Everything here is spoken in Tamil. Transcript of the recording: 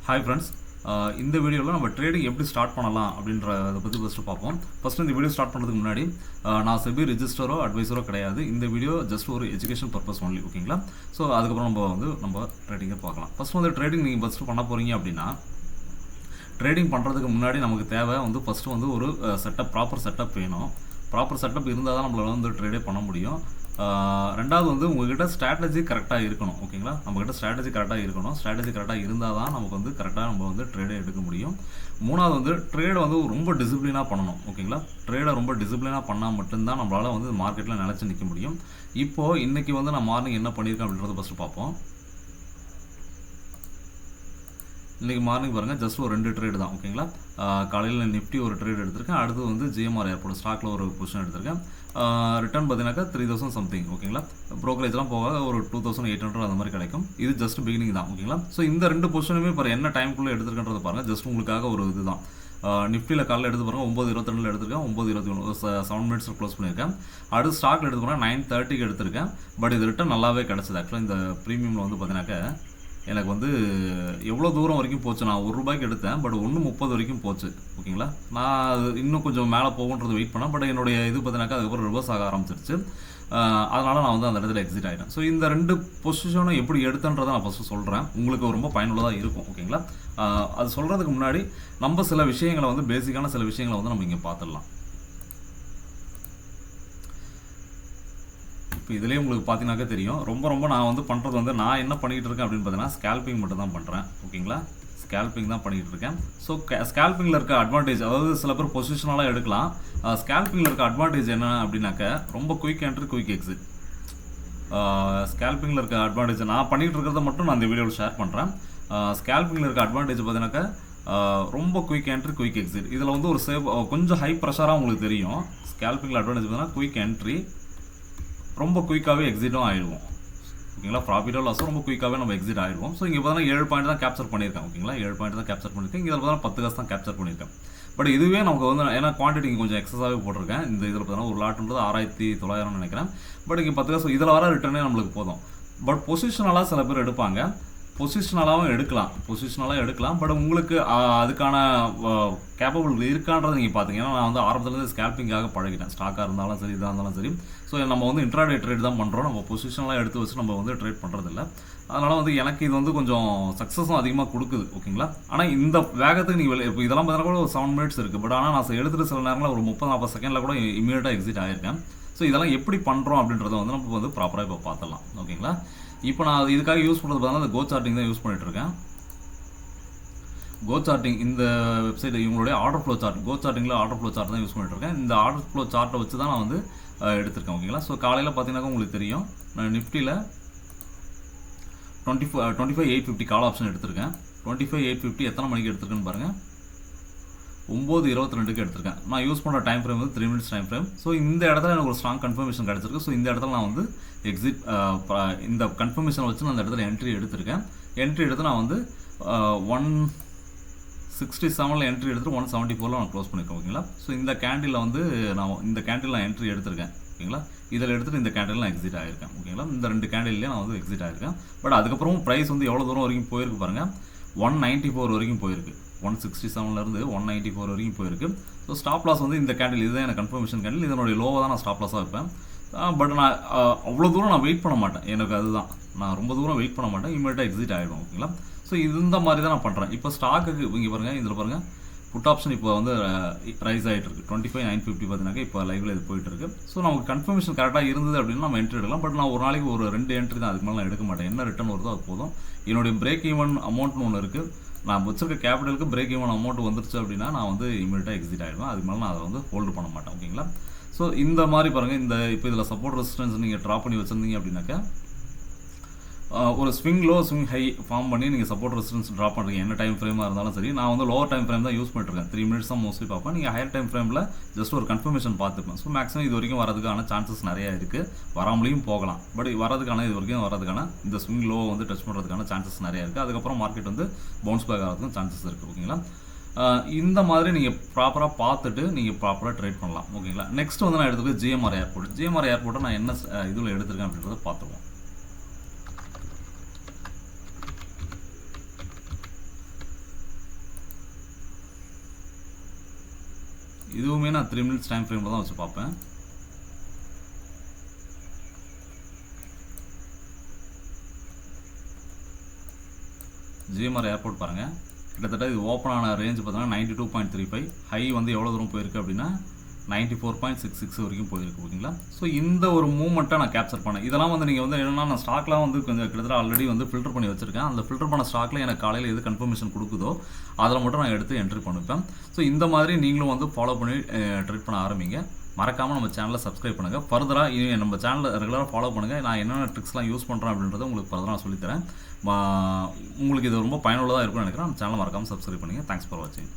ஹாய் ஃப்ரெண்ட்ஸ், இந்த வீடியோவில் நம்ம ட்ரேடிங் எப்படி ஸ்டார்ட் பண்ணலாம் அப்படின்றத பற்றி ஃபஸ்ட்டு பார்ப்போம். ஃபஸ்ட்டு இந்த வீடியோ ஸ்டார்ட் பண்ணுறதுக்கு முன்னாடி நான் செபி ரிஜிஸ்டரோ அட்வைஸரோ கிடையாது. இந்த வீடியோ ஜஸ்ட் ஒரு எஜுகேஷன் பர்பஸ் ஒன்லி, ஓகேங்களா? ஸோ அதுக்கப்புறம் நம்ம ட்ரேடிங்கை பார்க்கலாம். ஃபஸ்ட்டு ட்ரேடிங் நீங்கள் ஃபஸ்ட்டு பண்ண போகிறீங்க அப்படின்னா, ட்ரேடிங் பண்ணுறதுக்கு முன்னாடி நமக்கு தேவை ஃபஸ்ட்டு ஒரு ப்ராப்பர் செட்டப் வேணும். ப்ராப்பர் செட்டப் இருந்தால் தான் நம்மளால் ட்ரேடே பண்ண முடியும். ரெண்டாவது உங்கள்கிட்ட ஸ்ட்ராட்டஜி கரெக்டாக இருக்கணும், ஓகேங்களா? நம்மக்கிட்ட ஸ்ட்ராட்டஜி கரெக்டாக இருக்கணும். ஸ்ட்ராட்டஜி கரெக்டாக இருந்தால் தான் நமக்கு கரெக்டாக நம்ம ட்ரேடே எடுக்க முடியும். மூணாவது ட்ரேடை ரொம்ப டிசிப்ளினாக பண்ணணும், ஓகேங்களா? ட்ரேடை ரொம்ப டிசிப்ளினாக பண்ணால் மட்டும்தான் நம்மளால் மார்க்கெட்டில் நிலச்சி நிற்க முடியும். இப்போது இன்றைக்கி நான் மார்னிங் என்ன பண்ணியிருக்கேன் அப்படின்றத ஃபஸ்ட்டு பார்ப்போம். இன்றைக்கி மார்னிங் பாருங்கள், ஜஸ்ட் ஒரு 2 ட்ரேடு தான், ஓகேங்களா? காலையில் நிஃப்டி ஒரு ட்ரேட் எடுத்திருக்கேன். அடுத்து ஜிஎம்ஆர் ஏர்போர்ட் ஸ்டாக்கில் ஒரு பொசிஷன் எடுத்திருக்கேன். ரிட்டர்ன் பார்த்தீங்கன்னாக்கா 3000 சம்திங், ஓகேங்களா? ப்ரோக்கரேஜ்லாம் போக ஒரு 2800 அந்த மாதிரி கிடைக்கும். இது ஜஸ்ட் பிகினிங் தான், ஓகேங்களா? ஸோ இந்த 2 பொசிஷனுமே இப்போ என்ன டைமுக்குள்ளே எடுத்துருக்கன்றதை பாருங்கள். ஜஸ்ட் உங்களுக்காக ஒரு இது தான். நிஃப்டியில் காலையில் எடுத்து பாருங்கள் 9:22 எடுத்திருக்கேன். 9:21 7 மினிட்ஸில் க்ளோஸ் பண்ணியிருக்கேன். அடுத்து ஸ்டாக்கில் எடுத்து போனால் 9:30 எடுத்திருக்கேன். பட் இது ரிட்டர்ன் நல்லாவே கிடச்சிது. ஆக்சுவலாக இந்த ப்ரீமியமில் பார்த்தீங்கன்னாக்கா எனக்கு எவ்வளோ தூரம் வரைக்கும் போச்சு. நான் ₹1 எடுத்தேன், பட் 1.30 வரைக்கும் போச்சு, ஓகேங்களா? நான் அது இன்னும் கொஞ்சம் மேலே போகுன்றது வெயிட் பண்ணேன். பட் என்னுடைய இது பார்த்தீங்கன்னாக்கா அதுக்கப்புறம் ரிவர்ஸ் ஆக ஆரம்பிச்சிருச்சு. அதனால் நான் அந்த இடத்துல எக்ஸிட் ஆகிட்டேன். ஸோ இந்த 2 பொசிஷனும் எப்படி எடுத்தன்றதை நான் ஃபஸ்ட்டு சொல்கிறேன். உங்களுக்கு ரொம்ப பயனுள்ளதாக இருக்கும், ஓகேங்களா? அது சொல்கிறதுக்கு முன்னாடி நம்ம சில விஷயங்களை பேசிக்கான சில விஷயங்களை நம்ம இங்கே பார்த்துடலாம். இப்போ இதிலே உங்களுக்கு பார்த்தீங்கன்னாக்கா தெரியும். ரொம்ப நான் பண்ணுறது நான் என்ன பண்ணிகிட்டு இருக்கேன் அப்படின்னு பார்த்தீங்கன்னா, ஸ்கேல்பிங் மட்டும் தான் பண்ணுறேன், ஓகேங்களா? ஸ்கேல்பிங் தான் பண்ணிகிட்டு இருக்கேன். ஸோ ஸ்கேல்பிங்கில் இருக்க அட்வான்டேஜ், அதாவது சில பேர் பொசிஷனலாக எடுக்கலாம். ஸ்கேல்பிங்கில் இருக்க அட்வான்டேஜ் என்ன அப்படின்னாக்கா, ரொம்ப குயிக் என்ட்ரி குயிக் எக்ஸிட். ஸ்கேல்பிங்கில் இருக்க அட்வான்டேஜ் நான் பண்ணிகிட்டு இருக்கிறத மட்டும் நான் இந்த வீடியோவில் ஷேர் பண்ணுறேன். ஸ்கேல்பிங்கில் இருக்க அட்வான்டேஜ் பார்த்தீங்கன்னாக்கா ரொம்ப குயிக் என்ட்ரி குயிக் எக்ஸிட். இதில் ஒரு கொஞ்சம் ஹை ப்ரெஷராக உங்களுக்கு தெரியும். ஸ்கேல்பிங்கில் அட்வான்டேஜ் பார்த்தீங்கன்னா குயிக் என்ட்ரி, ரொம்ப குயிக்காகவே எக்ஸிட்டும் ஆகிடுவோம், ஓகேங்களா? ப்ராஃபிட்டோ லாஸோ ரொம்ப குயிக்காகவே நம்ம எக்ஸிட் ஆகிடுவோம். ஸோ இங்கே பார்த்தீங்கன்னா 7 பாயிண்ட் தான் கேப்சர் பண்ணியிருக்கேன், ஓகேங்களா? 7 பாயிண்ட் தான் கேப்சர் பண்ணியிருக்கேன். இங்கே பார்த்தீங்கன்னா 10 காசு தான் கேப்சர் பண்ணியிருக்கேன். பட் இதுவே நமக்கு ஏன்னா குவான்டிட்டி கொஞ்சம் எக்ஸஸாகவே போட்டிருக்கேன். இந்த இதில் பார்த்தீங்கன்னா ஒரு லாட்ன்றது 6900 நினைக்கிறேன். பட் இங்கே 10 காசு இதில் வர ரிட்டர்னே நம்மளுக்கு போதும். பட் பொசிஷனலாக சில பேர் எடுப்பாங்க. பொசிஷனலாகவும் எடுக்கலாம். பட் உங்களுக்கு அதுக்கான கேப்பபிள் இருக்கான்றதை நீங்கள் பார்த்தீங்க. ஏன்னா நான் ஆரம்பத்துலேருந்து ஸ்கேல்பிங்காக பழகிட்டேன். ஸ்டாக்காக இருந்தாலும் சரி, இதாக இருந்தாலும் சரி. ஸோ நம்ம இன்ட்ராடே ட்ரேட் தான் பண்ணுறோம். நம்ம பொசிஷனலாக எடுத்து வச்சு நம்ம ட்ரேட் பண்ணுறதில்ல. அதனால் எனக்கு இது கொஞ்சம் சக்ஸஸும் அதிகமாக கொடுக்குது, ஓகேங்களா? ஆனால் இந்த வேகத்துக்கு நீங்கள் இப்போ இதெல்லாம் பார்த்தீங்கன்னா கூட ஒரு 7 மினிட்ஸ் இருக்குது. பட் ஆனால் நான் எடுத்துகிட்டு சில நேரங்களில் ஒரு 30-40 செகண்டில் கூட இமீடியட்டாக எக்ஸிட் ஆகிருக்கேன். ஸோ இதெல்லாம் எப்படி பண்ணுறோம் அப்படின்றத நம்ம ப்ராப்பராக இப்போ பார்த்துடலாம், ஓகேங்களா? இப்போ நான் இதுக்காக யூஸ் பண்ணுறது பார்த்தீங்கன்னா கோ சார்ட்டிங் தான் யூஸ் பண்ணிகிட்ருக்கேன். கோ சார்ட்டிங் இந்த வெப்சைட் இவங்களுடைய ஆர்டர் ஃப்ளோ சார்ட், கோ சார்ட்டிங்கில் ஆர்டர் ஃப்ளோ சார்ட் தான் யூஸ் பண்ணிகிட்ருக்கேன். இந்த ஆர்டர் ஃப்ளோ சார்ட்டை வச்சு தான் நான் எடுத்திருக்கேன், ஓகேங்களா? ஸோ காலையில் பார்த்தீங்கன்னா உங்களுக்கு தெரியும், நான் நிஃப்டியில் 25,850 கால் ஆப்ஷன் எடுத்திருக்கேன். 25,850 எத்தனை மணிக்கு எடுத்திருக்கேன்னு பாருங்கள், 9:22 எடுத்திருக்கேன். நான் யூஸ் பண்ணுற time frame 3 minutes time frame. So இந்த இடத்துல எனக்கு ஒரு ஸ்ட்ராங் கன்ஃபர்மேஷன் கிடச்சிருக்கு. ஸோ இந்த இடத்துல நான் எக்ஸிட் இந்த கன்ஃபர்மேஷனை வச்சு நான் அந்த இடத்துல என்ட்ரி எடுத்திருக்கேன். என்ட்ரி எடுத்து நான் 167 என்ட்ரி எடுத்துட்டு 174 நான் க்ளோஸ் பண்ணியிருக்கேன், ஓகேங்களா? ஸோ இந்த கேண்டில் நான் என்ட்ரி எடுத்திருக்கேன், ஓகேங்களா? இதில் எடுத்துகிட்டு இந்த கேண்டில் நான் எக்ஸிட் ஆகிருக்கேன், ஓகேங்களா? இந்த 2 கேண்டில்லேயே நான் எக்ஸிட் ஆகிருக்கேன். பட் அதுக்கப்புறம் ப்ரைஸ் எவ்வளோ தூரம் வரைக்கும் போயிருக்கு பாருங்கள், 194 வரைக்கும் போயிருக்கு. 167லேருந்து 194 வரைக்கும் போயிருக்கு. ஸோ ஸ்டாப் லாஸ் இந்த கேண்டில் இதுதான் எனக்கு கன்ஃபர்மேஷன் கேண்டில். இதனுடைய லோவை தான் நான் ஸ்டாப் லாஸாக வைப்பேன். பட் நான் அவ்வளோ தூரம் நான் வெயிட் பண்ண மாட்டேன். எனக்கு அதுதான், நான் ரொம்ப தூரம் வெயிட் பண்ண மாட்டேன். இமீடியட்டாக எக்ஸிட் ஆகிடும், ஓகேங்களா? ஸோ இந்த மாதிரி தான் நான் பண்ணுறேன். இப்போ ஸ்டாக்குக்கு இங்கே பாருங்கள், இதில் பாருங்கள் புட் ஆப்ஷன் இப்போ ரைஸ் ஆகிட்டு இருக்கு. 25,950 பார்த்தீங்கன்னா இப்போ லைவில் இது போயிட்டு இருக்கு. ஸோ நமக்கு கன்ஃபர்மேஷன் கரெக்டாக இருந்தது அப்படின்னா நம்ம என்ட்ரி எடுக்கலாம். பட் நான் ஒரு நாளைக்கு ஒரு 2 என்ட்ரி தான், அதுக்கு மேலே நான் எடுக்க மாட்டேன். என்ன ரிட்டர்ன் வருதோ அது போதும். என்னுடைய பிரேக் ஈவன் அமௌண்ட்னு ஒன்று இருக்குது. நான் வச்சிருக்க கேபிட்டலுக்கு பிரேக் ஈவன் அமௌண்ட் வந்துருச்சு அப்படின்னா நான் இமீடியட்டாக எக்ஸிட் ஆகிடுவேன். அதுக்கு மேலே நான் அதை ஹோல்டு பண்ண மாட்டேன், ஓகேங்களா? ஸோ இந்த மாதிரி பாருங்கள், இப்போ இதில் சப்போர்ட் ரெசிஸ்டன்ஸ் நீங்கள் ட்ரா பண்ணி வச்சுருந்தீங்க அப்படின்னாக்கா ஒரு swing low swing high form பண்ணி நீங்கள் சப்போர்ட் ரெசிஸ்டன்ஸ் ட்ரா பண்ணுறீங்க. என்ன டைம் ஃப்ரேமாக இருந்தாலும் சரி. நான் லோவர் டைம் ஃப்ரேம் தான் யூஸ் பண்ணிட்டுருக்கேன். 3 மினிட்ஸ் தான் மோஸ்ட்லி பார்ப்பேன். நீங்கள் ஹையர் டைம் ஃப்ரேமில் ஜஸ்ட் ஒரு கன்ஃபர்மேஷன் பார்த்துப்பேன். ஸோ மேக்ஸிமம் இது வரைக்கும் வரதுக்கான சான்சஸ் நிறையா இருக்குது. வராமலையும் போகலாம். பட் இது வரைக்கும் வரதுக்கான இந்த ஸ்விங் லோ டச் பண்ணுறதுக்கான சான்சஸ் நிறையா இருக்குது. அதுக்கப்புறம் மார்க்கெட் பவுன்ஸ் பேக் ஆகிறதுக்கும் சான்சஸ் இருக்குது, ஓகேங்களா? இந்த மாதிரி நீங்கள் ப்ராப்பராக பார்த்துட்டு நீங்கள் ப்ராப்பராக ட்ரேட் பண்ணலாம், ஓகேங்களா? நெக்ஸ்ட் நான் எடுத்துக்க ஜிஎம்ஆர் ஏர்போர்ட்டை நான் என்ன இதில் எடுத்திருக்கேன் அப்படின்றத பார்த்துருவோம். இதுவுமே நான் 3 மினிட்ஸ் டைம் ஃப்ரேமில் தான் வச்சு பார்ப்பேன். GMR ஏர்போர்ட் பாருங்கள், கிட்டத்தட்ட இது ஓப்பன் ஆன ரேஞ்ச் பார்த்தீங்கன்னா 92.35, ஹை வந்து எவ்வளோ தூரம் போயிருக்கு அப்படின்னா 94.66 வரைக்கும் போயிருக்கு. ஓகேங்களா? ஸோ இந்த ஒரு மூமெண்ட்டை நான் கேப்சர் பண்ணேன். இதெல்லாம் வந்து நீங்கள் வந்து என்னென்னா, நான் ஸ்டாக்லாம் வந்து கொஞ்சம் கிட்டத்தட்ட ஆல்ரெடி வந்து ஃபில்டர் பண்ணி வச்சுருக்கேன். அந்த ஃபில்டர் பண்ண ஸ்டாக்கில் எனக்கு காலையில் எது கன்ஃபர்மேஷன் கொடுக்குதோ அதில் மட்டும் நான் எடுத்து என்ட்ரி பண்ணிப்பேன். ஸோ இந்த மாதிரி நீங்களும் வந்து ஃபாலோ பண்ணி ட்ரேட் பண்ண ஆரம்பிங்க. மறக்காமல் நம்ம சேனலை சப்ஸ்கிரைப் பண்ணுங்கள். ஃபர்தராக நம்ம சேனலை ரெகுலராக ஃபாலோ பண்ணுங்கள். நான் என்னென்ன ட்ரிக்ஸ்லாம் யூஸ் பண்ணுறேன் அப்படின்றத உங்களுக்கு ஃபர்தராக நான் சொல்லித்தரேன். உங்களுக்கு இது ரொம்ப பயனுள்ளதாக இருக்கும்னு நினைக்கிறேன். நம்ம சேனலை மறக்காமல் சப்ஸ்கிரைப் பண்ணுங்கள். தேங்க்ஸ் ஃபார் வாட்சிங்.